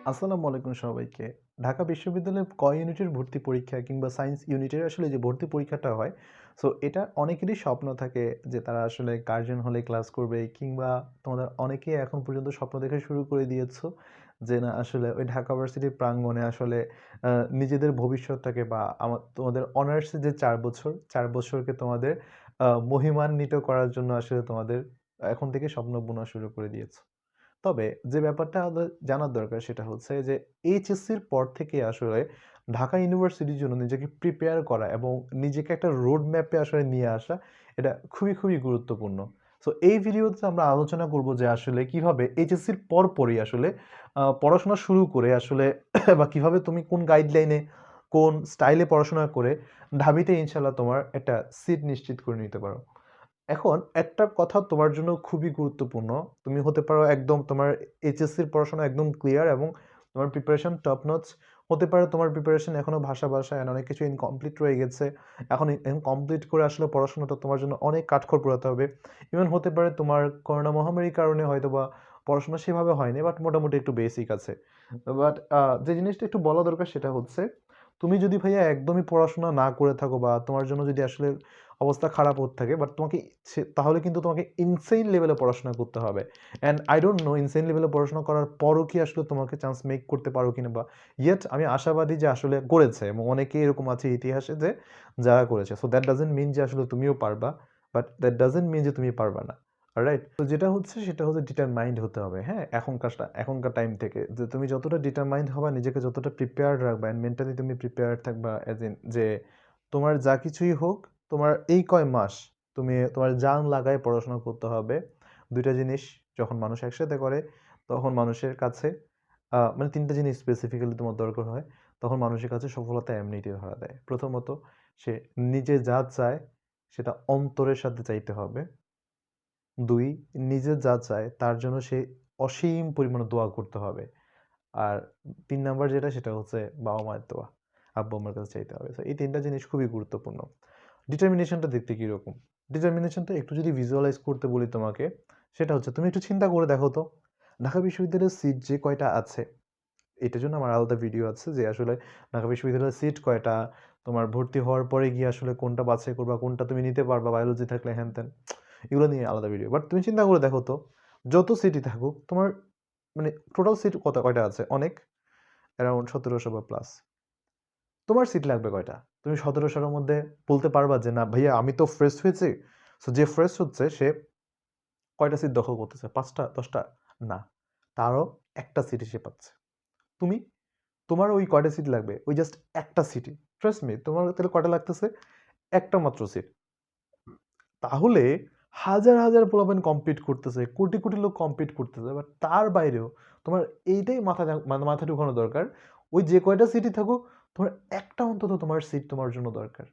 আসসালামু আলাইকুম সবাইকে। ঢাকা বিশ্ববিদ্যালয়ের ক ইউনিটের ভর্তি পরীক্ষা কিংবা সায়েন্স ইউনিটের আসলে যে ভর্তি পরীক্ষাটা হয়, সো এটা অনেকেরই স্বপ্ন থাকে যে তারা আসলে গার্জিয়ান হলে ক্লাস করবে কিংবা তোমাদের অনেকেই এখন পর্যন্ত স্বপ্ন দেখা শুরু করে দিয়েছো যে না আসলে ওই ঢাকা ভার্সিটির প্রাঙ্গণে আসলে নিজেদের ভবিষ্যৎটাকে বা তোমাদের অনার্সের যে ৪ বছর, ৪ বছরকে তোমাদের মহিমান্বিত করার জন্য আসলে তোমাদের এখন থেকে স্বপ্ন বোনা শুরু করে দিয়েছো। তবে যে ব্যাপারটা আমাদের জানার দরকার সেটা হচ্ছে যে এইচএসসির পর থেকে আসলে ঢাকা ইউনিভার্সিটির জন্য নিজেকে প্রিপেয়ার করা এবং নিজেকে একটা রোড ম্যাপে আসলে নিয়ে আসা এটা খুবই গুরুত্বপূর্ণ। সো এই ভিডিওতে আমরা আলোচনা করব যে আসলে কিভাবে এইচএসসির পরপরই আসলে পড়াশোনা শুরু করে আসলে বা কিভাবে তুমি কোন গাইডলাইনে কোন স্টাইলে পড়াশোনা করে ঢাবিতে ইনশাল্লাহ তোমার একটা সিট নিশ্চিত করে নিতে পারো। এখন একটা কথা তোমার জন্য খুবই গুরুত্বপূর্ণ। তুমি হতে পারো একদম তোমার এইচএসসির পড়াশোনা একদম ক্লিয়ার এবং তোমার প্রিপারেশন টপ নচ। হতে পারে তোমার প্রিপারেশন এখনো ভাষা এন্ড অনেক কিছু ইনকমপ্লিট রয়ে গেছে। এখন কমপ্লিট করে আসলে পড়াশোনাটা তোমার জন্য অনেক কাঠখড় পোড়াতে হবে। ইভেন হতে পারে তোমার করোনা মহামারীর কারণে হয়তোবা পড়াশোনা সেভাবে হয়নি, বাট মোটামুটি একটু বেসিক আছে। বাট যে জিনিসটা একটু বলা দরকার সেটা হচ্ছে, তুমি যদি ভাইয়া একদমই পড়াশোনা না করে থাকো বা তোমার জন্য যদি আসলে অবস্থা খারাপ হতে থাকে, বাট তোমাকে তাহলে কিন্তু তোমাকে ইনসেইন লেভেলে পড়াশোনা করতে হবে। And I don't know insane লেভেলে পড়াশোনা করার পরও কি আসলে তোমাকে চান্স মেক করতে পারো কিনা, বা ইয়েট আমি আশাবাদী যে আসলে করেছে এবং অনেকেই এরকম আছে ইতিহাসে যে যারা করেছে। সো দ্যাট ডাজেন্ট মিন যে আসলে তুমিও পারবা, বাট দ্যাট ডাজেন্ট মিন যে তুমি পারবা না। রাইট? তো যেটা হচ্ছে সেটা হচ্ছে ডিটারমাইন্ড হতে হবে, হ্যাঁ? এখনকার টাইম থেকে যে তুমি যতটা ডিটারমাইন্ড হবা, নিজেকে যতটা প্রিপেয়ার্ড রাখবা অ্যান্ড মেন্টালি তুমি প্রিপেয়ার্ড থাকবা অ্যাজ ইন যে তোমার যা কিছুই হোক, তোমার এই কয় মাস তুমি তোমার জান লাগায় পড়াশোনা করতে হবে। ২ টা জিনিস যখন মানুষ একসাথে করে তখন মানুষের কাছে মানে ৩ টা জিনিস স্পেসিফিক্যালি তোমার দরকার হয়। তখন মানুষের কাছে সফলতা এমনিতেই ধরা দেয়। প্রথমত, সে নিজে যা চায় সেটা অন্তরের সাথে চাইতে হবে। ২, নিজে যা চায় তার জন্য সে অসীম পরিমাণে দোয়া করতে হবে। আর ৩ নাম্বার যেটা সেটা হচ্ছে বাবা-মায়ের দোয়া। আব্বু-আম্মার কাছে চাইতে হবে। সো এই ৩ টা জিনিস খুবই গুরুত্বপূর্ণ। ডিটারমিনেশনটা দেখতে কিরকম? ডিটারমিনেশনটা একটু যদি ভিজুয়ালাইজ করতে বলি তোমাকে, সেটা হচ্ছে তুমি একটু চিন্তা করে দেখো তো, ঢাকা বিশ্ববিদ্যালয়ের সিট যে কয়টা আছে, এটার জন্য আমার আলাদা ভিডিও আছে যে আসলে ঢাকা বিশ্ববিদ্যালয়ের সিট কয়টা, তোমার ভর্তি হওয়ার পরে গিয়ে আসলে কোনটা বাছাই করবা, কোনটা তুমি নিতে পারবা, বায়োলজি থাকলে হ্যান-ত্যান। এগুলো নিয়ে আলাদা ভিডিও। বাট তুমি চিন্তা করে দেখো তো, যত সিটই থাকুক তোমার মানে টোটাল সিট কয়টা আছে? অনেক। অ্যারাউন্ড ১৭০০ বা প্লাস। তোমার সিট লাগবে কয়টা? তুমি ১৭০০ এর মধ্যে বলতে পারবা যে, "না ভাইয়া আমি তো ফ্রেশ হয়েছি।" সো যে ফ্রেশ হচ্ছে সে কয়টা সিট দখল করতেছে? ৫ টা, ১০ টা? না। তারও একটা সিটই সে পাচ্ছে। তুমি? তোমার ওই কয়টা সিট লাগবে? ওই জাস্ট একটা সিটই। ট্রাস্ট মি, তোমার তাহলে কয়টা লাগতেছে? একটা মাত্র সিট। তাহলে হাজার পোলাপান কম্পিট করতেছে, কোটি লোক কম্পিট করতেছে। বাট তার বাইরেও তোমার এইটাই মানে মাথায় ঢুকানো দরকার। ওই যে কয়টা সিটই থাকুক, তোমার একটা অন্তত তোমার সিট তোমার জন্য দরকার।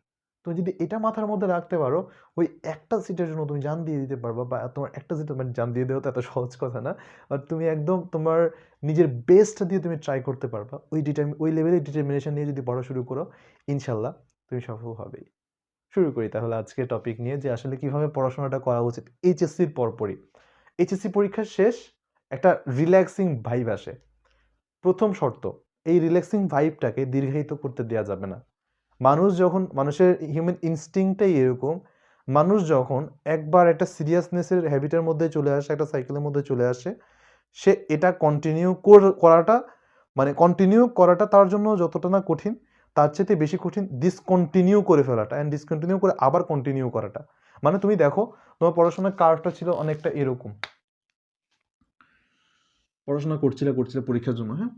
তুমি যদি এটা মাথার মধ্যে রাখতে পারো, ওই একটা সিটের জন্য তুমি জান দিয়ে দিতে পারবা, বা তোমার একটা সিট মানে জান দিয়ে দেওয়া তো এত সহজ কথা না। বাট তুমি একদম তোমার নিজের বেস্টটা দিয়ে তুমি ট্রাই করতে পারবা। ওই লেভেলের ডিটারমিনেশন নিয়ে যদি পড়া শুরু করো, ইনশাআল্লাহ তুমি সফল হবেই। শুরু করি তাহলে আজকের টপিক নিয়ে যে আসলে কিভাবে পড়াশোনাটা করা উচিত এইচএসসির পরপরই। এইচএসসি পরীক্ষা শেষ, একটা রিল্যাক্সিং ভাইব আসে। প্রথম শর্ত, এই রিল্যাক্সিং ভাইবটাকে দীর্ঘায়িত করতে দেয়া যাবে না। মানুষের হিউম্যান ইনস্টিংক্টটাই এরকম। মানুষ যখন একবার একটা সিরিয়াসনেসের হ্যাবিটের মধ্যে চলে আসে, একটা সাইকেলের মধ্যে চলে আসে, সে এটা করাটা মানে কন্টিনিউ করাটা তার জন্য যতটা না কঠিন, তার চাইতে বেশি কঠিন ডিসকন্টিনিউ করে ফেলাটা অ্যান্ড ডিসকন্টিনিউ করে আবার কন্টিনিউ করাটা। মানে তুমি দেখো, তোমার পড়াশোনার কার্ভটা ছিল অনেকটা এরকম। পড়াশোনা করছিলে পরীক্ষার জন্য, হ্যাঁ?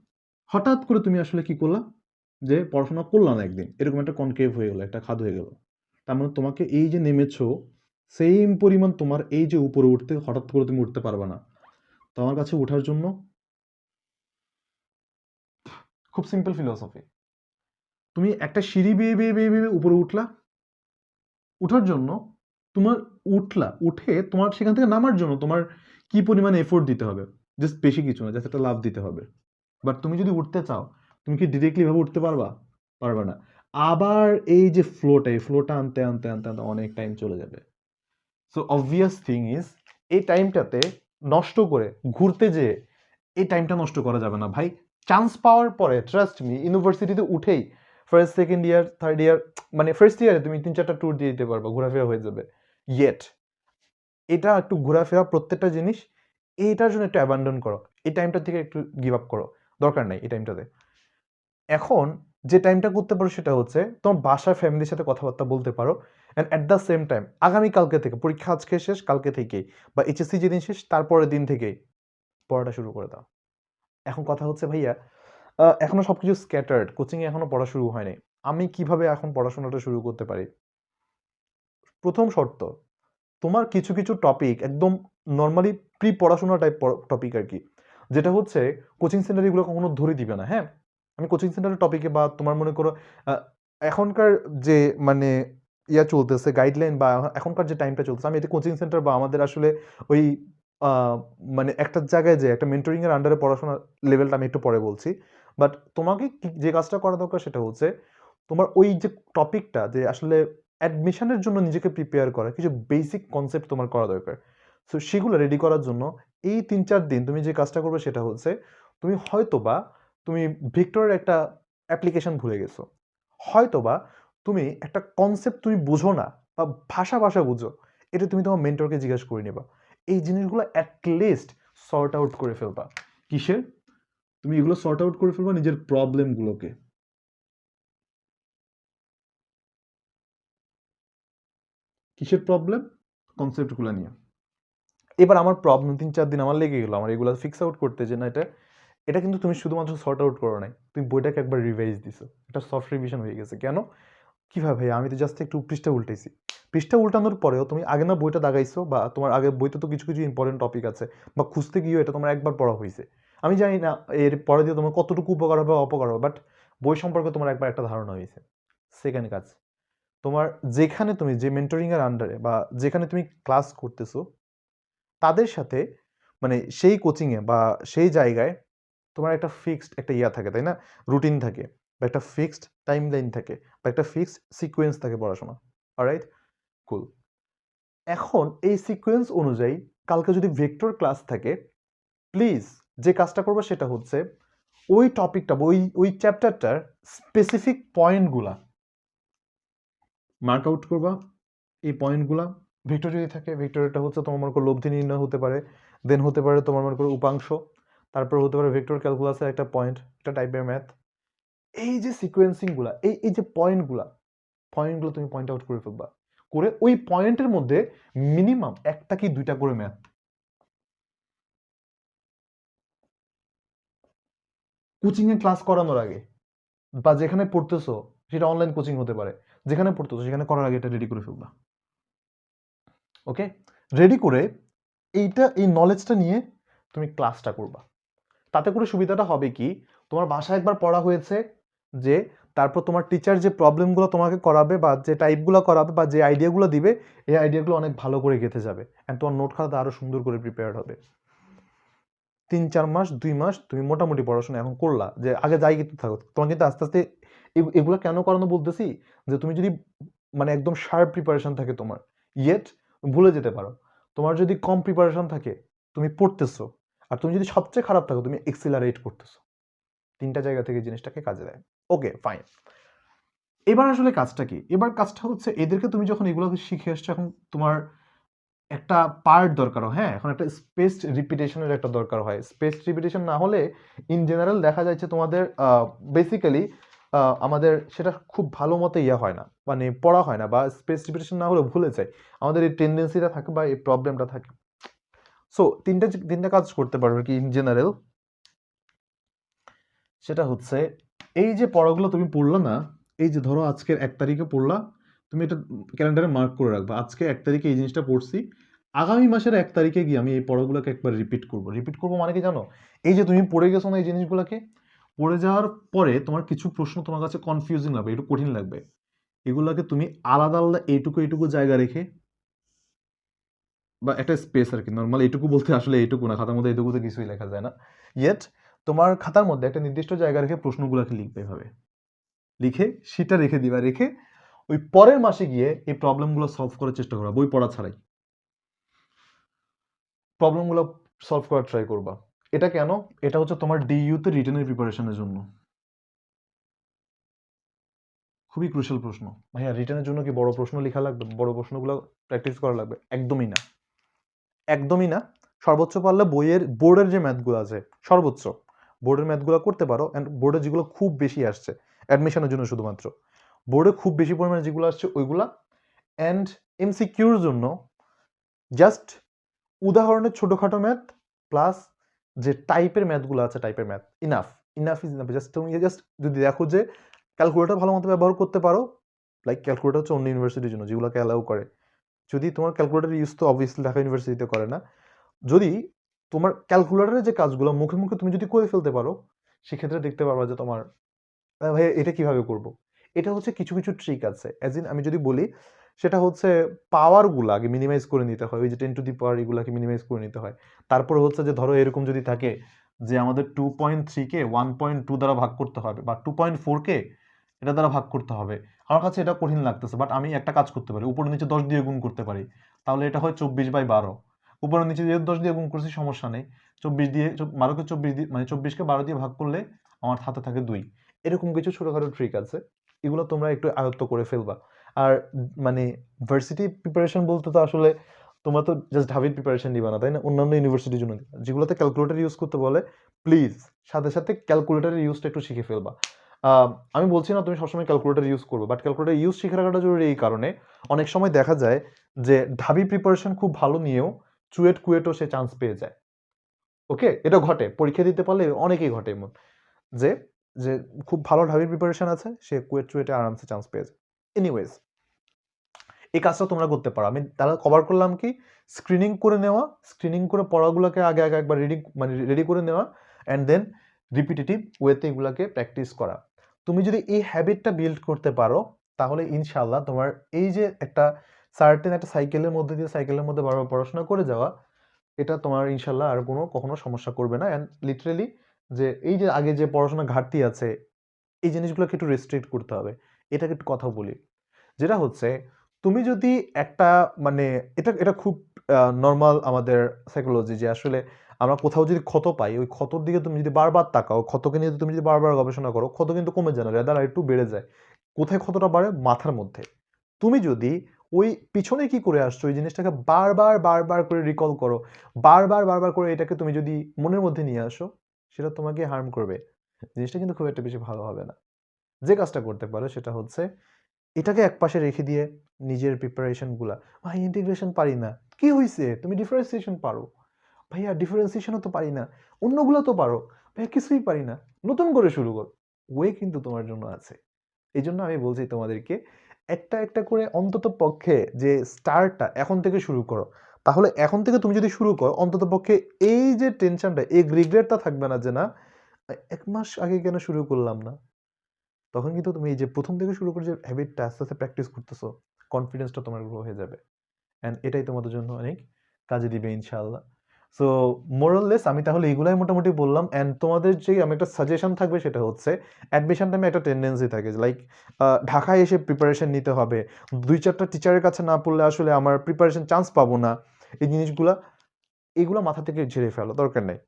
হঠাৎ করে তুমি আসলে কি করলা? যে পড়াশোনা করলা না একদিন। এরকম একটা কনকেভ হয়ে গেল, একটা খাদ হয়ে গেল। তার মানে তোমাকে এই যে নেমেছো, সেইম পরিমাণ তোমার এই যে উপরে উঠতে হঠাৎ করে তুমি উঠতে পারবা না। তোমার কাছে ওঠার জন্য খুব সিম্পল ফিলোসফি। তুমি একটা সিঁড়ি বেয়ে উপরে উঠলা। উঠার জন্য তোমার উঠে তোমার সেখান থেকে নামার জন্য তোমার কি পরিমাণ এফোর্ট দিতে হবে? জাস্ট বেশি কিছু না, জাস্ট একটা লাফ দিতে হবে। বাট তুমি যদি উঠতে চাও, তুমি কি ডিরেক্টলি ভাবে উঠতে পারবা? পারবা না। আবার এই যে এই ফ্লোটা আনতে অনেক টাইম চলে যাবে। সো অবভিয়াস থিং ইজ, এই টাইমটাতে নষ্ট করে ঘুরতে যেয়ে এই টাইমটা নষ্ট করা যাবে না ভাই। চান্স পাওয়ার পরে ট্রাস্ট মি ইউনিভার্সিটিতে উঠেই first second year third year মানে ফার্স্ট ইয়ারে তুমি 3-4টা ট্যুর দিয়ে দিতে পারবে, ঘোরাফেরা হয়ে যাবে। ইয়েট এটা একটু ঘোরাফেরা প্রত্যেকটা জিনিস এইটার জন্য একটু অ্যাবান্ডন করো, এই টাইমটা থেকে একটু গিভ আপ করো, দরকার নাই এই টাইমটাতে। এখন যে টাইমটা করতে পারো সেটা হচ্ছে তোমার বাসার ফ্যামিলির সাথে কথাবার্তা বলতে পারো, and at the same time আগামীকালকে থেকে পরীক্ষা আজকে শেষ কালকে থেকেই বা এইচএসসি যেদিন শেষ তারপরের দিন থেকেই পড়াটা শুরু করে দাও। এখন কথা হচ্ছে ভাইয়া এখনো সবকিছু স্ক্যাটার্ড, কোচিংয়ে এখনো পড়া শুরু হয়নি, আমি কিভাবে এখন পড়াশোনাটা শুরু করতে পারি? প্রথম শর্ত, তোমার কিছু কিছু টপিক একদম নর্মালি প্রি পড়াশোনা টাইপ টপিক আর কি, যেটা হচ্ছে কোচিং সেন্টার এগুলো কখনো ধরে দিবে না। হ্যাঁ, আমি কোচিং সেন্টারের টপিকে বা তোমার মনে করো এখনকার যে মানে ইয়া চলতেছে গাইডলাইন বা এখনকার যে টাইমটা চলতেছে, আমি এতে কোচিং সেন্টার বা আমাদের আসলে ওই মানে একটা জায়গায় যে একটা মেন্টরিং এর আন্ডারে পড়াশোনার লেভেলটা আমি একটু পরে বলছি। বাট তোমাকে যে কাজটা করা দরকার সেটা হচ্ছে তোমার ওই যে টপিকটা যে আসলে অ্যাডমিশনের জন্য নিজেকে প্রিপেয়ার করা, কিছু বেসিক কনসেপ্ট তোমার করা দরকার। সো সেগুলো রেডি করার জন্য এই 3-4 দিন তুমি যে কাজটা করবে সেটা হচ্ছে তুমি হয়তোবা তুমি ভিক্টরের একটা অ্যাপ্লিকেশন ভুলে গেছো, হয়তোবা তুমি একটা কনসেপ্ট তুমি বুঝো না বা ভাষা বুঝো, এটা তুমি তোমার মেন্টরকে জিজ্ঞাসা করে নেবা। এই জিনিসগুলো অ্যাটলিস্ট সর্ট আউট করে ফেলবা। কিসের? তুমি এগুলো সর্ট আউট করে ফেলবা নিজের প্রবলেমগুলোকে। কিসের প্রবলেম? কনসেপ্টগুলো নিয়ে। এবার আমার প্রবলেম 3-4 দিন আমার লেগে গেল আমার এগুলো ফিক্স আউট করতে, যে না এটা এটা কিন্তু তুমি শুধুমাত্র সর্ট আউট করো নাই, তুমি বইটাকে একবার রিভাইজ দিছো, এটা সফট রিভিশন হয়ে গেছে। কেন? কিভাবে ভাই, আমি তো জাস্ট একটু পৃষ্ঠা উল্টাইছি। পৃষ্ঠা উল্টানোর পরেও তুমি আগে না বইটা দাগাইছো বা তোমার আগে বইতে তো কিছু কিছু ইম্পর্টেন্ট টপিক আছে বা খুঁজতে গিয়েও এটা তোমার একবার পড়া হয়েছে। আমি জানি না এর পরে দিয়ে তোমার কতটুকু উপকার হবে বা অপকার হবে, বাট বই সম্পর্কে তোমার একবার একটা ধারণা হয়েছে। সেকেন্ড কাজ, তোমার যেখানে তুমি যে মেন্টরিং এর আন্ডারে বা যেখানে তুমি ক্লাস করতেছো তাদের সাথে মানে সেই কোচিংয়ে বা সেই জায়গায় তোমার একটা ফিক্সড একটা ইয়া থাকে, তাই না? রুটিন থাকে বা একটা ফিক্সড টাইম লাইন থাকে বা একটা ফিক্সড সিকোয়েন্স থাকে পড়াশোনা। অলরাইট, কুল। এখন এই সিকোয়েন্স অনুযায়ী কালকে যদি ভেক্টর ক্লাস থাকে, প্লিজ যে কাজটা করবো সেটা হচ্ছে ওই টপিকটা ওই ওই চ্যাপ্টারটার স্পেসিফিক পয়েন্টগুলা মার্ক আউট করবা। এই পয়েন্টগুলা ভেক্টর যদি থাকে, ভেক্টরটা হচ্ছে তোমার মনে করো লব্ধি নির্ণয় হতে পারে, দেন হতে পারে তোমার মনে করো উপাংশ, তারপর হতে পারে ভেক্টর ক্যালকুলাসের একটা পয়েন্ট, একটা টাইপের ম্যাথ। এই যে সিকোয়েন্সিংগুলা এই যে পয়েন্টগুলো তুমি পয়েন্ট আউট করে ফেলবা, করে ওই পয়েন্টের মধ্যে মিনিমাম একটা কি দুইটা করে ম্যাথ। কোচিংয়ে ক্লাস করানোর আগে বা যেখানে পড়তেছো সেটা অনলাইন কোচিং হতে পারে, যেখানে পড়তেছো সেখানে করার আগে এটা রেডি করে ফেলবা। ওকে, রেডি করে এই নলেজটা নিয়ে তুমি ক্লাসটা করবা। তাতে করে সুবিধাটা হবে কি, তোমার বাসায় একবার পড়া হয়েছে, যে তারপর তোমার টিচার যে প্রবলেমগুলো তোমাকে করাবে বা যে টাইপগুলো করাবে বা যে আইডিয়াগুলো দিবে, এই আইডিয়াগুলো অনেক ভালো করে গেঁথে যাবে অ্যান্ড তোমার নোট খাতা আরো সুন্দর করে প্রিপেয়ার হবে। 3-4 মাস 2 মাস তুমি মোটামুটি পড়াশোনা এখন করলা, যে আগে যাই কিন্তু থাকো তোমার কিন্তু আস্তে আস্তে এগুলো কেন করানো বলতেছি, যে তুমি যদি মানে একদম শার্প প্রিপারেশন থাকে তোমার, ইয়েট ভুলে যেতে পারো। তোমার যদি কম প্রিপারেশন থাকে, তুমি পড়তেছো, আর তুমি যদি সবচেয়ে খারাপ থাকো তুমি এক্সিলারেট করতেছো। 3টা জায়গা থেকে জিনিসটাকে কাজে দেয়। Okay fine. এবার আসলে কাজটা কি? এবার কাজটা হচ্ছে এদেরকে তুমি যখন এগুলোকে শিখে আসছো, এখন তোমার একটা পার্ট দরকার হয়। হ্যাঁ, এখন একটা স্পেসড রিপিটেশনের একটা দরকার হয়। স্পেসড রিপিটেশন না হলে ইন জেনারেল দেখা যাচ্ছে তোমাদের বেসিক্যালি আমাদের সেটা খুব ভালো মতো ইয়ে হয় না, মানে পড়া হয় না, বা স্পেসড রিপিটেশন না হলে ভুলে যায়। আমাদের এই টেন্ডেন্সিটা থাকে বা এই প্রবলেমটা থাকে। সো তিনটা কাজ করতে পারবে কি ইন জেনারেল, সেটা হচ্ছে এই যে পড়াগুলো তুমি পড়লা না, এই যে ধরো আজকের 1 তারিখে পড়লা, তুমি এটা ক্যালেন্ডারে মার্ক করে রাখবা, আজকে 1 তারিখে এই জিনিসটা পড়ছি, আগামী মাসের 1 তারিখে গিয়ে আমি এই পড়াগুলোকে একবার রিপিট করবো মানে কি জানো, এই যে তুমি পড়ে গেছো না এই জিনিসগুলোকে, পড়ে যাওয়ার পরে তোমার কিছু প্রশ্ন তোমার কাছে কনফিউজিং লাগবে, একটু কঠিন লাগবে, এগুলোকে তুমি আলাদা আলাদা এইটুকু এইটুকু জায়গা রেখে বা একটা স্পেস আর কি, নর্মাল এইটুকু বলতে আসলে এইটুকু না, খাতার মধ্যে এইটুকুতে কিছুই লেখা যায় না, ইয়েট তোমার খাতার মধ্যে একটা নির্দিষ্ট জায়গা রেখে প্রশ্নগুলোকে লিখবে এভাবে, লিখে সেটা রেখে দিবা, রেখে ওই পরের মাসে গিয়ে এই প্রবলেমগুলো সলভ করার চেষ্টা করবা, বই পড়া ছাড়াই প্রবলেমগুলো সলভ করার ট্রাই করবা। এটা কেন? এটা হচ্ছে তোমার ডিইউতে রিটেনের প্রিপারেশনের জন্য। খুবই ক্রুশাল প্রশ্ন। ভাইয়া রিটেনের জন্য কি বড় প্রশ্ন লেখা লাগবে? বড় প্রশ্নগুলো প্র্যাকটিস করা লাগবে? একদমই না, একদমই না। সর্বোচ্চ পারলে বোর্ডের যে ম্যাথগুলো আছে, সর্বোচ্চ বোর্ডের ম্যাথগুলো করতে পারো। অ্যান্ড বোর্ডে যেগুলো খুব বেশি আসছে অ্যাডমিশনের জন্য, শুধুমাত্র বোর্ডে খুব বেশি পরিমাণে যেগুলো আসছে ওইগুলা। অ্যান্ড এমসিকিউর জন্য জাস্ট উদাহরণের ছোটোখাটো ম্যাথ প্লাস যে টাইপের ম্যাথগুলো আছে, টাইপের math enough, enough is enough. Just তুমি জাস্ট যদি দেখো যে ক্যালকুলেটর ভালো মতো ব্যবহার করতে পারো, লাইক ক্যালকুলেটর হচ্ছে অন্য ইউনিভার্সিটির জন্য যেগুলোকে অ্যালাউ করে। যদি তোমার ক্যালকুলেটর ইউজ তো অবভিয়াসলি ঢাকা ইউনিভার্সিটিতে করে না। যদি তোমার ক্যালকুলেটরের যে কাজগুলো মুখে মুখে তুমি যদি করে ফেলতে পারো, সেক্ষেত্রে দেখতে পারবা যে তোমার ভাই এটা কিভাবে করব। এটা হচ্ছে কিছু কিছু ট্রিক আছে, অ্যাজ ইন আমি যদি বলি সেটা হচ্ছে পাওয়ারগুলো আগে মিনিমাইজ করে নিতে হয়। ওই যে 10 টু দি পাওয়ার এগুলাকে মিনিমাইজ করে নিতে হয়। তারপরে হচ্ছে যে ধরো এরকম যদি থাকে যে আমাদের 2.3 কে 1.2 দ্বারা ভাগ করতে হবে, বা 2.4 কে এটা দ্বারা ভাগ করতে হবে। আমার কাছে এটা কঠিন লাগতেছে, বাট আমি একটা কাজ করতে পারি, উপরে নিচে 10 দিয়ে গুণ করতে পারি। তাহলে এটা হয় 24/12। উপরে নিচে দিয়ে 10 দিয়ে গুণ করছি, সমস্যা নেই। 24 দিয়ে 12কে 24 দিয়ে, মানে 24কে 12 দিয়ে ভাগ করলে আমার হাতে থাকে 2। এরকম কিছু ছোটখাটো ট্রিক আছে, এগুলো তোমরা একটু আয়ত্ত করে ফেলবা। আর মানে ভার্সিটি প্রিপারেশন বলতে তো আসলে তোমরা তো জাস্ট ঢাবির প্রিপারেশন নিবা না, তাই না? অন্যান্য ইউনিভার্সিটির জন্য নিবা। যেগুলোতে ক্যালকুলেটর ইউজ করতে বলে, প্লিজ সাথে সাথে ক্যালকুলেটরের ইউজটা একটু শিখে ফেলবা। আমি বলছি না তুমি সবসময় ক্যালকুলেটর ইউজ করবে, বাট ক্যালকুলেটর ইউজ শিখে রাখাটা জরুরি এই কারণে অনেক সময় দেখা যায় যে ঢাবি প্রিপারেশন খুব ভালো নিয়েও চুয়েট কুয়েটও সে চান্স পেয়ে যায়। ওকে, এটা ঘটে, পরীক্ষা দিতে পারলে অনেকেই ঘটে এমন যে যে খুব ভালো ঢাবির প্রিপারেশন আছে, সে কুয়েট চুয়েটে আরামসে চান্স পেয়ে যায়। এনিওয়েজ, এই কাজটা তোমরা করতে পারো। আমি তাহলে কভার করলাম কি, স্ক্রিনিং করে নেওয়া, স্ক্রিনিং করে পড়াগুলোকে আগে আগে একবার রেডি করে নেওয়া, অ্যান্ড দেন রিপিটেটিভ ওয়েতে এগুলাকে প্র্যাকটিস করা। তুমি যদি এই হ্যাবিটটা বিল্ড করতে পারো, তাহলে ইনশাল্লাহ তোমার এই যে একটা সার্টেন একটা সাইকেলের মধ্যে দিয়ে সাইকেলের মধ্যে বারবার পড়াশোনা করে যাওয়া, এটা তোমার ইনশাল্লাহ আর কখনো সমস্যা করবে না। অ্যান্ড লিটারেলি যে এই যে আগে যে পড়াশোনার ঘাটতি আছে, এই জিনিসগুলোকে একটু রেস্ট্রিক্ট করতে হবে। এটাকে একটু কথা বলি, যেটা হচ্ছে তুমি যদি একটা মানে এটা এটা খুব নর্মাল আমাদের সাইকোলজি, যে আসলে আমরা কোথাও যদি ক্ষত পাই, ওই ক্ষতর দিকে তুমি যদি বারবার তাকাও, ক্ষতকে নিয়ে তুমি যদি বারবার গবেষণা করো, ক্ষত কিন্তু কমে যায় না, রেদার আর একটু বেড়ে যায়। কোথায় ক্ষতটা বাড়ে? মাথার মধ্যে। তুমি যদি ওই পিছনে কি করে আসছো ওই জিনিসটাকে বারবার বারবার করে রিকল করো, বারবার বারবার করে এটাকে তুমি যদি মনের মধ্যে নিয়ে আসো, সেটা তোমাকে হার্ম করবে। জিনিসটা কিন্তু খুব একটা বেশি ভালো হবে না। যে কাজটা করতে পারো সেটা হচ্ছে এটাকে একপাশে রেখে দিয়ে নিজের প্রিপারেশন গুলা, ভাই ইন্টিগ্রেশন পারি না, কি হয়েছে? তুমি ডিফারেন্সিয়েশন পারো। ভাইয়া ডিফারেন্সিয়েশনও তো পারি না, অন্যগুলো তো পারো। ভাইয়া কিছুই পারি না, নতুন করে শুরু কর। ওয়ে কিন্তু তোমার জন্য আছে। এই জন্য আমি বলছি তোমাদেরকে একটা একটা করে অন্তত পক্ষে যে স্টার্টটা এখন থেকে শুরু করো। তাহলে এখন থেকে তুমি যদি শুরু করো, অন্তত পক্ষে এই যে টেনশনটা, এই রিগ্রেটটা থাকবে না যে না 1 মাস আগে কেন শুরু করলাম না। তখন কিন্তু তুমি এই যে প্রথম থেকে শুরু করে যে হ্যাবিটটা আস্তে আস্তে প্র্যাকটিস করতেছো, কনফিডেন্সটা তোমার গ্রো হয়ে যাবে। অ্যান্ড এটাই তোমাদের জন্য অনেক কাজে দিবে ইনশাআল্লাহ। সো মোরাললেস আমি তাহলে এগুলাই মোটামুটি বললাম। অ্যান্ড তোমাদের যে আমি একটা সাজেশন থাকবে সেটা হচ্ছে অ্যাডমিশন টাইমে একটা টেন্ডেন্সি থাকে লাইক ঢাকায় এসে প্রিপারেশন নিতে হবে, 2-4টা টিচারের কাছে না পড়লে আসলে আমার প্রিপারেশন চান্স পাবো না। এই জিনিসগুলা এগুলো মাথা থেকে ঝেড়ে ফেলো, দরকার নেই।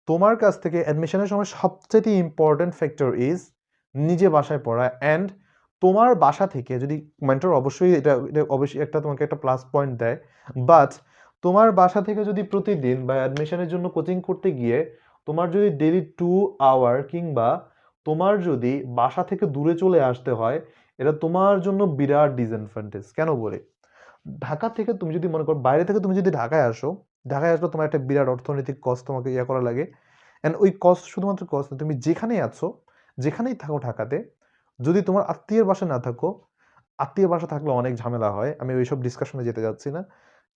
তোমার কাছ থেকে অ্যাডমিশনের সময় সবচেয়ে ইম্পর্টেন্ট ফ্যাক্টর ইজ নিজে বাসায় পড়া। অ্যান্ড তোমার বাসা থেকে যদি মেন্টর অবশ্যই এটা এটা অবশ্যই একটা তোমাকে একটা প্লাস পয়েন্ট দেয়, বাট তোমার বাসা থেকে যদি প্রতিদিন বা অ্যাডমিশনের জন্য কোচিং করতে গিয়ে তোমার যদি ডেইলি 2 আওয়ার কিংবা তোমার যদি বাসা থেকে দূরে চলে আসতে হয়, এটা তোমার জন্য বিরাট ডিসঅ্যাডভান্টেজ। কেন বলে, ঢাকা থেকে তুমি যদি মনে করো বাইরে থেকে তুমি যদি ঢাকায় আসো, ঢাকায় আসলে তোমার একটা বিরাট অর্থনৈতিক কস্ট তোমাকে ইয়ে করা লাগে। অ্যান্ড ওই কস্ট শুধুমাত্র কস্ট না, তুমি যেখানেই আছো, যেখানেই থাকো ঢাকাতে, যদি তোমার আত্মীয়ের বাসা না থাকো, আত্মীয় বাসা থাকলে অনেক ঝামেলা হয়, আমি ওইসব ডিসকাশনে যেতে যাচ্ছি না।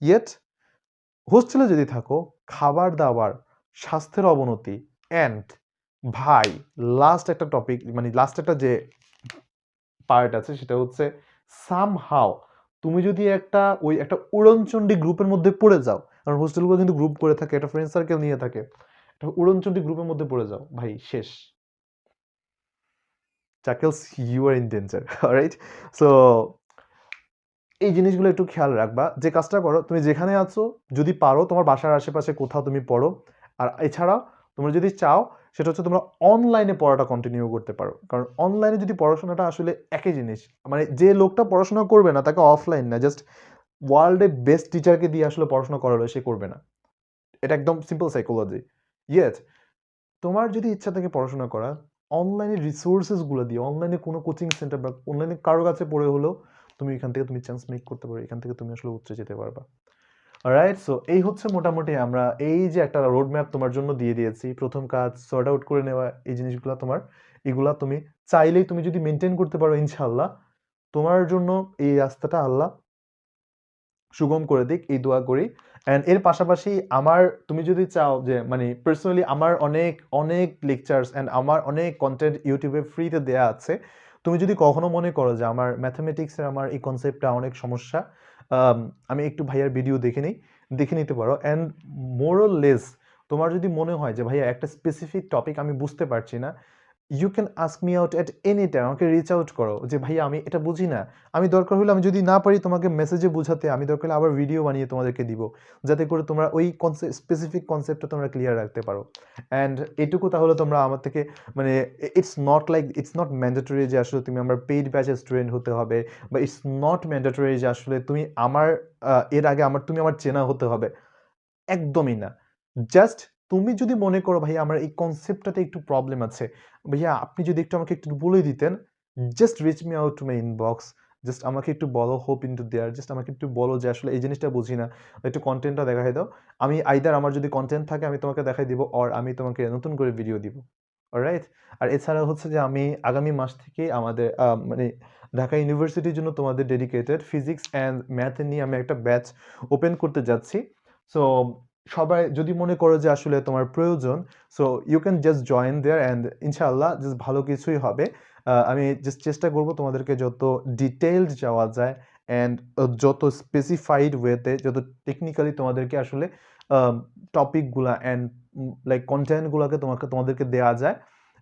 ইয়েট হোস্টেলে যদি থাকো, খাবার দাবার, স্বাস্থ্যের অবনতি, অ্যান্ড ভাই লাস্ট একটা টপিক, মানে লাস্ট একটা যে পার্ট আছে সেটা হচ্ছে সামহাও তুমি যদি একটা উড়নচণ্ডী গ্রুপের মধ্যে পড়ে যাও, কারণ হোস্টেলগুলো কিন্তু গ্রুপ করে থাকে, একটা ফ্রেন্ড সার্কেল নিয়ে থাকে, একটা উড়নচণ্ডী গ্রুপের মধ্যে পড়ে যাও, ভাই শেষ। Chuckles, you are in danger, right? So এই জিনিসগুলো একটু খেয়াল রাখবা। যে কাজটা করো, তুমি যেখানে আছো যদি পারো তোমার বাসার আশেপাশে কোথাও তুমি পড়ো। আর এছাড়া তোমরা যদি চাও সেটা হচ্ছে তোমরা অনলাইনে পড়াটা কন্টিনিউ করতে পারো, কারণ অনলাইনে যদি পড়াশোনাটা আসলে একই জিনিস, মানে যে লোকটা পড়াশোনা করবে না তাকে অফলাইন না, জাস্ট ওয়ার্ল্ডে বেস্ট টিচারকে দিয়ে আসলে পড়াশোনা করালো সে করবে না। এটা একদম সিম্পল সাইকোলজি। ইয়েস, তোমার যদি ইচ্ছা থাকে পড়াশোনা করা, অনলাইনে রিসোর্সেসগুলো দিয়ে, অনলাইনে কোনো কোচিং সেন্টার বা অনলাইনে কারো কাছে পড়ে হলেও তুমি এখান থেকে তুমি চান্স মেক করতে পারো, এখান থেকে তুমি আসলে উচ্চে যেতে পারবা। রাইট, সো এই হচ্ছে মোটামুটি আমরা এই যে একটা রোড ম্যাপ তোমার জন্য দিয়ে দিয়েছি। প্রথম কাজ সর্ট আউট করে নেওয়া এই জিনিসগুলো তোমার, এগুলা তুমি চাইলেই তুমি যদি মেনটেন করতে পারো ইনশাআল্লাহ তোমার জন্য এই রাস্তাটা আল্লাহ সুগম করে দিক, এই দোয়া করি। অ্যান্ড এর পাশাপাশি আমার, তুমি যদি চাও যে মানে পার্সোনালি আমার অনেক অনেক লেকচার্স অ্যান্ড আমার অনেক কন্টেন্ট ইউটিউবে ফ্রিতে দেয়া আছে। তুমি যদি কখনো মনে করো যে আমার ম্যাথামেটিক্সের আমার এই কনসেপ্টটা অনেক সমস্যা, আমি একটু ভাইয়ার ভিডিও দেখে নিতে পারো। অ্যান্ড মোরল লেস তোমার যদি মনে হয় যে ভাইয়া একটা স্পেসিফিক টপিক আমি বুঝতে পারছি না, you can ask me out at any time, আমাকে রিচ আউট করো যে ভাইয়া আমি এটা বুঝি না। আমি দরকার হলে, আমি যদি না পারি তোমাকে মেসেজে বোঝাতে, আমি দরকার হলে আবার ভিডিও বানিয়ে তোমাদেরকে দিব, যাতে করে তোমরা ওই স্পেসিফিক কনসেপ্টটা তোমরা ক্লিয়ার রাখতে পারো। অ্যান্ড এটুকু তাহলে তোমরা আমার থেকে মানে, ইটস নট ম্যান্ডেটরি যে আসলে তুমি আমার পেইড ব্যাচের স্টুডেন্ট হতে হবে, বা ইটস নট ম্যান্ডেটরি যে আসলে তুমি আমার এর আগে তুমি আমার চেনা হতে হবে, একদমই না। জাস্ট তুমি যদি মনে করো ভাইয়া আমার এই কনসেপ্টটাতে একটু প্রবলেম আছে, ভাইয়া আপনি যদি একটু আমাকে একটু বলে দিতেন, just rich me out to my inbox, just আমাকে একটু বলো, হোপ ইনটু দেয়ার, জাস্ট আমাকে একটু বলো যে আসলে এই জিনিসটা বুঝি না, একটু কনটেন্টটা দেখাই দাও। আমি আইদার আমার যদি কনটেন্ট থাকে আমি তোমাকে দেখাই দিব, অর আমি তোমাকে নতুন করে ভিডিও দিব। অলরাইট? আর এছাড়া হচ্ছে যে আমি আগামী মাস থেকে আমাদের মানে ঢাকা ইউনিভার্সিটির জন্য তোমাদের ডেডিকেটেড ফিজিক্স অ্যান্ড ম্যাথ নিয়ে আমি একটা ব্যাচ ওপেন করতে যাচ্ছি। সো সবাই যদি মনে করো যে আসলে তোমার প্রয়োজন, so you can just join there and ইনশাআল্লাহ জাস্ট ভালো কিছুই হবে। আমি জাস্ট চেষ্টা করব তোমাদেরকে যত ডিটেইলড যাওয়া যায় অ্যান্ড যত স্পেসিফাইড ওয়েতে, যত টেকনিক্যালি তোমাদেরকে আসলে টপিকগুলা অ্যান্ড লাইক কন্টেন্টগুলোকে তোমাদেরকে দেওয়া যায়।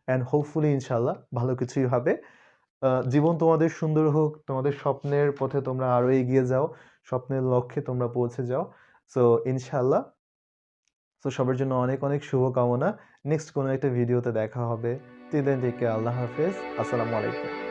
অ্যান্ড হোপফুলি ইনশাআল্লাহ ভালো কিছুই হবে। জীবন তোমাদের সুন্দর হোক, তোমাদের স্বপ্নের পথে তোমরা আরো এগিয়ে যাও, স্বপ্নের লক্ষ্যে তোমরা পৌঁছে যাও। সো ইনশাআল্লাহ, সো সবার জন্য অনেক অনেক শুভকামনা। নেক্সট কোনো একটা ভিডিওতে দেখা হবে। টিল দেন টেক কেয়ার, আল্লাহ হাফেজ, আসসালামু আলাইকুম।